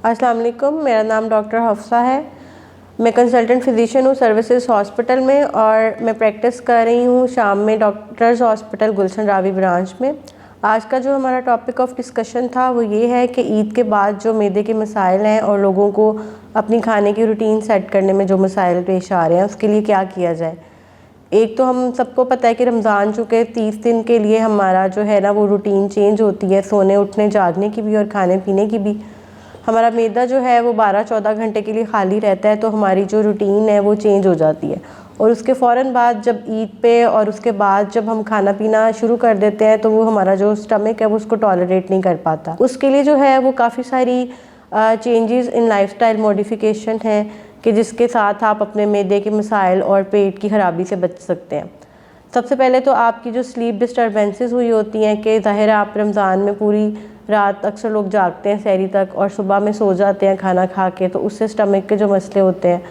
अस्सलाम वालेकुम, मेरा नाम डॉक्टर हफ्सा है। मैं कंसल्टेंट फ़िज़िशियन हूँ सर्विसेज हॉस्पिटल में और मैं प्रैक्टिस कर रही हूँ शाम में डॉक्टर्स हॉस्पिटल गुलशन रावी ब्रांच में। आज का जो हमारा टॉपिक ऑफ डिस्कशन था वो ये है कि ईद के बाद जो मैदे के मसाइल हैं और लोगों को अपनी खाने की रूटीन सेट करने में जो मसाइल पेश आ रहे हैं उसके लिए क्या किया जाए। एक तो हम सबको पता है कि रमज़ान चुके 30 दिन के लिए हमारा जो है ना वो रूटीन चेंज होती है, सोने उठने जागने की भी और खाने पीने की भी। हमारा मैदा जो है वो 12-14 घंटे के लिए खाली रहता है, तो हमारी जो रूटीन है वो चेंज हो जाती है। और उसके फ़ौरन बाद जब ईद पे और उसके बाद जब हम खाना पीना शुरू कर देते हैं तो वो हमारा जो स्टमक है वो उसको टॉलरेट नहीं कर पाता। उसके लिए जो है वो काफ़ी सारी चेंजेस इन लाइफस्टाइल मॉडिफिकेशन हैं कि जिसके साथ आप अपने मैदे के मसाइल और पेट की ख़राबी से बच सकते हैं। सबसे पहले तो आपकी जो स्लीप डिस्टर्बेंसेस हुई होती हैं कि ज़ाहिर है आप रमज़ान में पूरी रात अक्सर लोग जागते हैं सहरी तक और सुबह में सो जाते हैं खाना खा के, तो उससे स्टमक के जो मसले होते हैं।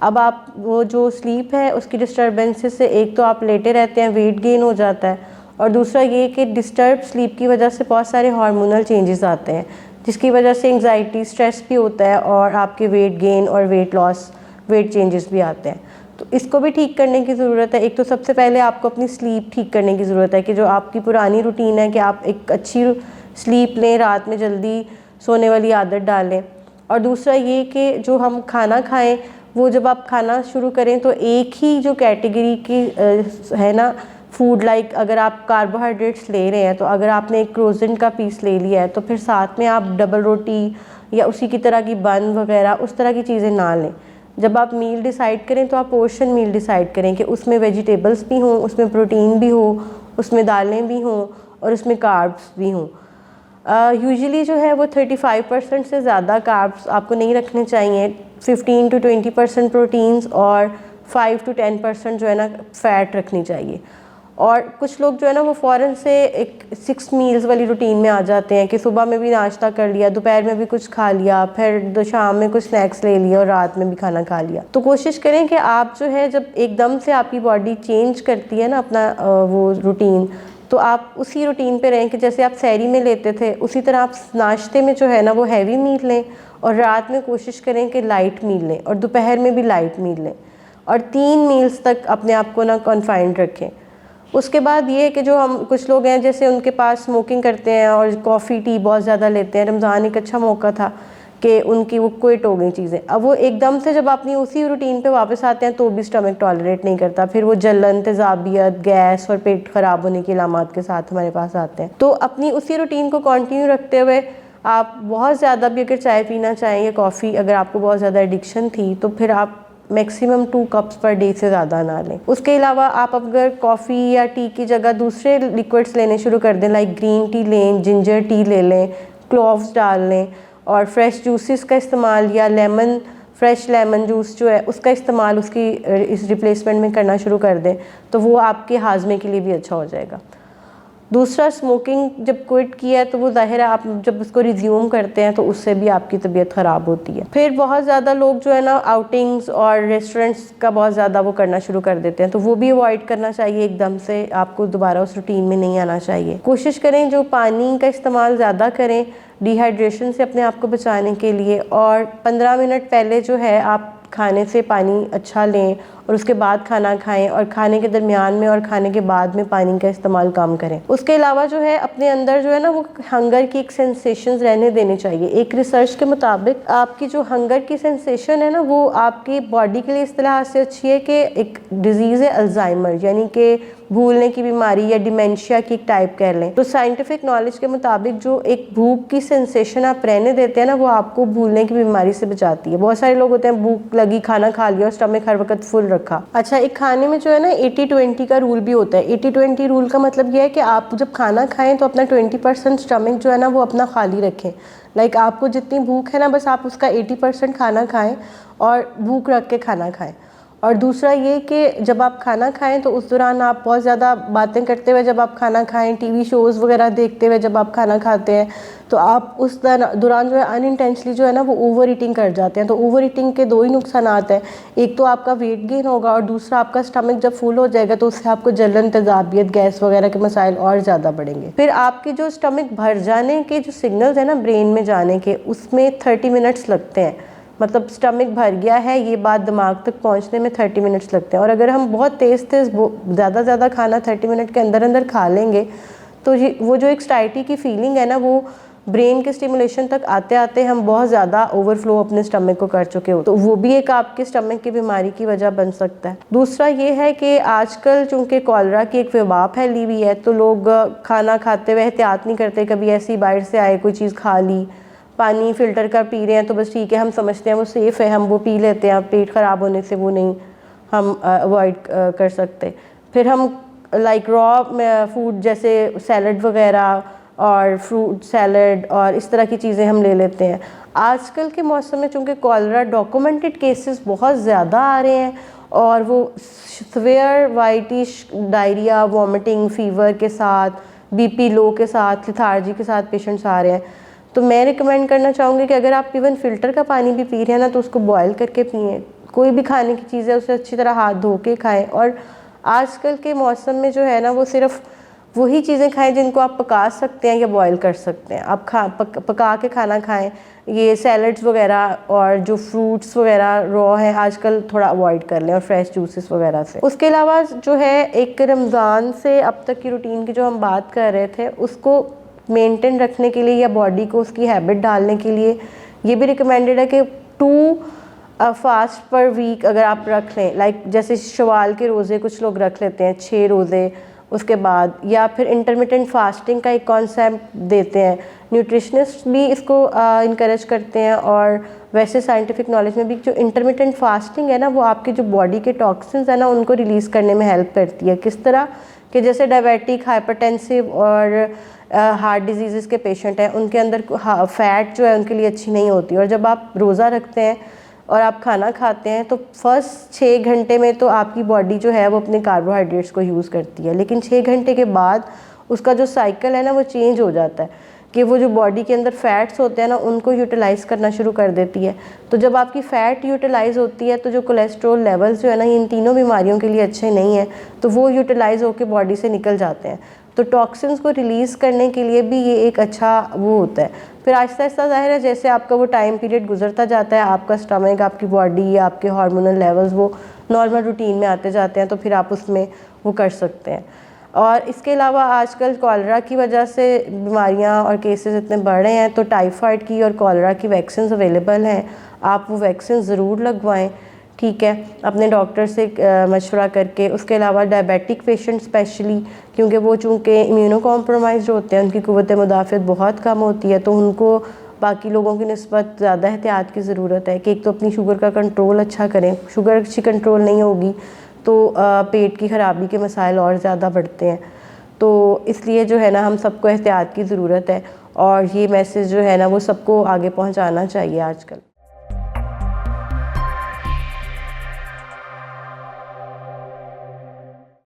अब आप वो जो स्लीप है उसकी डिस्टर्बेंसेस से एक तो आप लेटे रहते हैं, वेट गेन हो जाता है, और दूसरा ये कि डिस्टर्ब स्लीप की वजह से बहुत सारे हार्मोनल चेंजेस आते हैं जिसकी वजह से एंग्जाइटी स्ट्रेस भी होता है और आपके वेट गेन और वेट लॉस वेट चेंजेस भी आते हैं। तो इसको भी ठीक करने की ज़रूरत है। एक तो सबसे पहले आपको अपनी स्लीप ठीक करने की ज़रूरत है कि जो आपकी पुरानी रूटीन है कि आप एक अच्छी स्लीप लें, रात में जल्दी सोने वाली आदत डालें। और दूसरा ये कि जो हम खाना खाएं वो जब आप खाना शुरू करें तो एक ही जो कैटेगरी की है ना फूड, लाइक अगर आप कार्बोहाइड्रेट्स ले रहे हैं तो अगर आपने एक क्रोज़न का पीस ले लिया है तो फिर साथ में आप डबल रोटी या उसी की तरह की बन वगैरह उस तरह की चीज़ें ना लें। जब आप मील डिसाइड करें तो आप पोर्शन मील डिसाइड करें कि उसमें वेजिटेबल्स भी हों, उसमें प्रोटीन भी हो, उसमें दालें भी हों और उसमें कार्ब्स भी हों। यूजुअली जो है वो 35% से ज़्यादा कार्ब्स आपको नहीं रखने चाहिए। 15 to 20% प्रोटीन्स और 5 to 10% जो है ना फ़ैट रखनी चाहिए। और कुछ लोग जो है ना वो फ़ौरन से एक 6 मील्स वाली रूटीन में आ जाते हैं कि सुबह में भी नाश्ता कर लिया, दोपहर में भी कुछ खा लिया, फिर शाम में कुछ स्नैक्स ले लिया और रात में भी खाना खा लिया। तो कोशिश करें कि आप जो है जब एकदम से आपकी बॉडी चेंज करती है ना अपना वो रूटीन, तो आप उसी रूटीन पे रहें कि जैसे आप सहरी में लेते थे उसी तरह आप नाश्ते में जो है ना वो हैवी मील लें और रात में कोशिश करें कि लाइट मील लें और दोपहर में भी लाइट मील लें और 3 मील्स तक अपने आप को ना कॉन्फाइंड रखें। उसके बाद ये कि जो हम कुछ लोग हैं जैसे उनके पास स्मोकिंग करते हैं और कॉफ़ी टी बहुत ज़्यादा लेते हैं, रमज़ान एक अच्छा मौका था कि उनकी वो क्विट हो गई चीज़ें। अब वो एकदम से जब अपनी उसी रूटीन पे वापस आते हैं तो भी स्टमक टॉलरेट नहीं करता, फिर वो जलन, तेज़ाबियत, गैस और पेट ख़राब होने की अलामात के साथ हमारे पास आते हैं। तो अपनी उसी रूटीन को कंटिन्यू रखते हुए आप बहुत ज़्यादा भी अगर चाय पीना चाहें या कॉफ़ी, अगर आपको बहुत ज़्यादा एडिक्शन थी तो फिर आप मैक्सिमम 2 कप्स पर डे से ज़्यादा ना लें। उसके अलावा आप अगर कॉफ़ी या टी की जगह दूसरे लिक्विड्स लेने शुरू कर दें, लाइक ग्रीन टी लें, जिंजर टी ले लें, क्लोव्स डाल लें और फ्रेश जूसेस का इस्तेमाल या फ्रेश लेमन जूस जो है उसका इस्तेमाल उसकी इस रिप्लेसमेंट में करना शुरू कर दें तो वो आपके हाजमे के लिए भी अच्छा हो जाएगा। दूसरा, स्मोकिंग जब क्विट किया है तो वो ज़ाहिर है आप जब उसको रिज्यूम करते हैं तो उससे भी आपकी तबीयत ख़राब होती है। फिर बहुत ज़्यादा लोग जो है ना आउटिंग्स और रेस्टोरेंट्स का बहुत ज़्यादा वो करना शुरू कर देते हैं, तो वो भी अवॉइड करना चाहिए। एकदम से आपको दोबारा उस रूटीन में नहीं आना चाहिए। कोशिश करें जो पानी का इस्तेमाल ज़्यादा करें डिहाइड्रेशन से अपने आप को बचाने के लिए, और 15 मिनट पहले जो है आप खाने से पानी अच्छा लें और उसके बाद खाना खाएं और खाने के दरमियान में और खाने के बाद में पानी का इस्तेमाल कम करें। उसके अलावा जो है अपने अंदर जो है ना वो हंगर की एक सेंसेशंस रहने देने चाहिए। एक रिसर्च के मुताबिक आपकी जो हंगर की सेंसेशन है ना वो आपकी बॉडी के लिए इस तरह से अच्छी है कि एक डिजीज़ है अल्जाइमर, यानी कि भूलने की बीमारी या डिमेंशिया की एक टाइप कह लें। तो साइंटिफिक नॉलेज के मुताबिक जो एक भूख की सेंसेशन आप रहने देते हैं ना वो आपको भूलने की बीमारी से बचाती है। बहुत सारे लोग होते हैं भूख लगी, खाना खा लिया और स्टमक हर वक्त फुल रखा। अच्छा, एक खाने में जो है ना 80-20 का रूल भी होता है। 80-20 रूल का मतलब यह है कि आप जब खाना खाएं तो अपना 20% स्टमक जो है ना वो अपना खाली रखें। लाइक आपको जितनी भूख है ना बस आप उसका 80% खाना खाएं और भूख रख के खाना खाएं। और दूसरा ये कि जब आप खाना खाएं तो उस दौरान आप बहुत ज़्यादा बातें करते हुए जब आप खाना खाएं, टीवी शोज़ वगैरह देखते हुए जब आप खाना खाते हैं तो आप उस दौरान जो है अनइंटेंशनली जो है ना वो ओवर ईटिंग कर जाते हैं। तो ओवर ईटिंग के दो ही नुकसान हैं, एक तो आपका वेट गेन होगा और दूसरा आपका स्टमक जब फुल हो जाएगा तो उससे आपको जलन, तेजाबियत, गैस वगैरह के मसाइल और ज़्यादा बढ़ेंगे। फिर आपके जो स्टमक भर जाने के जो सिग्नल्स हैं ना ब्रेन में जाने के, उसमें 30 मिनट्स लगते हैं। मतलब स्टमक भर गया है ये बात दिमाग तक पहुंचने में 30 मिनट्स लगते हैं। और अगर हम बहुत तेज़ ज़्यादा खाना 30 मिनट के अंदर अंदर खा लेंगे तो वो जो एक स्टाइटी की फीलिंग है ना, वो ब्रेन के स्टिमुलेशन तक आते आते हम बहुत ज़्यादा ओवरफ्लो अपने स्टमक को कर चुके हो, तो वो भी एक आपके स्टमक की बीमारी की वजह बन सकता है। दूसरा ये है कि आजकल चूँकि कॉलरा की एक वबा फैली हुई है तो लोग खाना खाते हुए एहतियात नहीं करते, कभी ऐसी बाहर से आए कोई चीज़ खा ली, पानी फ़िल्टर का पी रहे हैं तो बस ठीक है, हम समझते हैं वो सेफ़ है, हम वो पी लेते हैं, पेट ख़राब होने से वो नहीं हम अवॉइड कर सकते। फिर हम लाइक रॉ फूड जैसे सैलड वगैरह और फ्रूट सैलड और इस तरह की चीज़ें हम ले लेते हैं। आजकल के मौसम में चूँकि कॉलरा डॉक्यूमेंटेड केसेस बहुत ज़्यादा आ रहे हैं और वो severe whitish diarrhoea, vomiting, fever के साथ, बीपी लो के साथ, लेथार्जी के साथ पेशेंट्स आ रहे हैं। तो मैं रिकमेंड करना चाहूँगी कि अगर आप इवन फ़िल्टर का पानी भी पी रहे हैं ना तो उसको बॉयल करके पिएँ। कोई भी खाने की चीज़ है उसे अच्छी तरह हाथ धो के खाएँ। और आजकल के मौसम में जो है ना वो सिर्फ वही चीज़ें खाएं जिनको आप पका सकते हैं या बॉयल कर सकते हैं। आप पका के खाना खाएं। ये सैलड्स वगैरह और जो फ्रूट्स वगैरह रॉ है आजकल थोड़ा अवॉइड कर लें, और फ्रेश जूसेस वगैरह से। उसके अलावा जो है एक रमज़ान से अब तक की रूटीन की जो हम बात कर रहे थे उसको मेंटेन रखने के लिए या बॉडी को उसकी हैबिट डालने के लिए ये भी रिकमेंडेड है कि 2 फास्ट पर वीक अगर आप रख लें, लाइक जैसे शवाल के रोज़े कुछ लोग रख लेते हैं 6 रोज़े उसके बाद, या फिर इंटरमिटेंट फास्टिंग का एक कॉन्सेप्ट देते हैं। न्यूट्रिशनिस्ट भी इसको इनकरेज करते हैं और वैसे साइंटिफिक नॉलेज में भी जो इंटरमिटेंट फास्टिंग है ना वो आपकी जो बॉडी के टॉक्सिन्स है ना उनको रिलीज़ करने में हेल्प करती है। किस तरह कि जैसे डायबिटिक, हाइपरटेंसिव और हार्ट डिजीज़ के पेशेंट हैं उनके अंदर फ़ैट जो है उनके लिए अच्छी नहीं होती, और जब आप रोज़ा रखते हैं और आप खाना खाते हैं तो फर्स्ट 6 घंटे में तो आपकी बॉडी जो है वो अपने कार्बोहाइड्रेट्स को यूज़ करती है, लेकिन 6 घंटे के बाद उसका जो साइकिल है ना वो चेंज हो जाता है कि वो जो बॉडी के अंदर फ़ैट्स होते हैं ना उनको यूटिलाइज़ करना शुरू कर देती है। तो जब आपकी फ़ैट यूटिलाइज़ होती है तो जो कोलेस्ट्रॉल लेवल्स जो है ना इन तीनों बीमारियों के लिए अच्छे नहीं हैं, तो वो यूटिलाइज़ होकर बॉडी से निकल जाते हैं। तो टॉक्सिन्स को रिलीज़ करने के लिए भी ये एक अच्छा वो होता है। फिर आहिस्ता आहिस्ता ज़ाहिर है जैसे आपका वो टाइम पीरियड गुजरता जाता है, आपका स्टमक, आपकी बॉडी, आपके हार्मोनल लेवल्स वो नॉर्मल रूटीन में आते जाते हैं, तो फिर आप उसमें वो कर सकते हैं। और इसके अलावा आजकल कॉलरा की वजह से बीमारियां और केसेस इतने बढ़ रहे हैं तो टाइफाइड की और कॉलरा की वैक्सीन अवेलेबल हैं, आप वो वैक्सीन ज़रूर लगवाएं, ठीक है, अपने डॉक्टर से मशवरा करके। उसके अलावा डायबिटिक पेशेंट स्पेशली, क्योंकि वो चूँकि इम्यूनो कॉम्प्रोमाइज़ होते हैं, उनकी क़ुव्वत मुदाफ़ियत बहुत कम होती है, तो उनको बाकी लोगों की निस्बत ज़्यादा एहतियात की ज़रूरत है कि एक तो अपनी शुगर का कंट्रोल अच्छा करें। शुगर अच्छी कंट्रोल नहीं होगी तो पेट की ख़राबी के मसाइल और ज़्यादा बढ़ते हैं। तो इसलिए जो है ना हम सबको एहतियात की ज़रूरत है, और ये मैसेज जो है ना वो सबको आगे पहुंचाना चाहिए आजकल।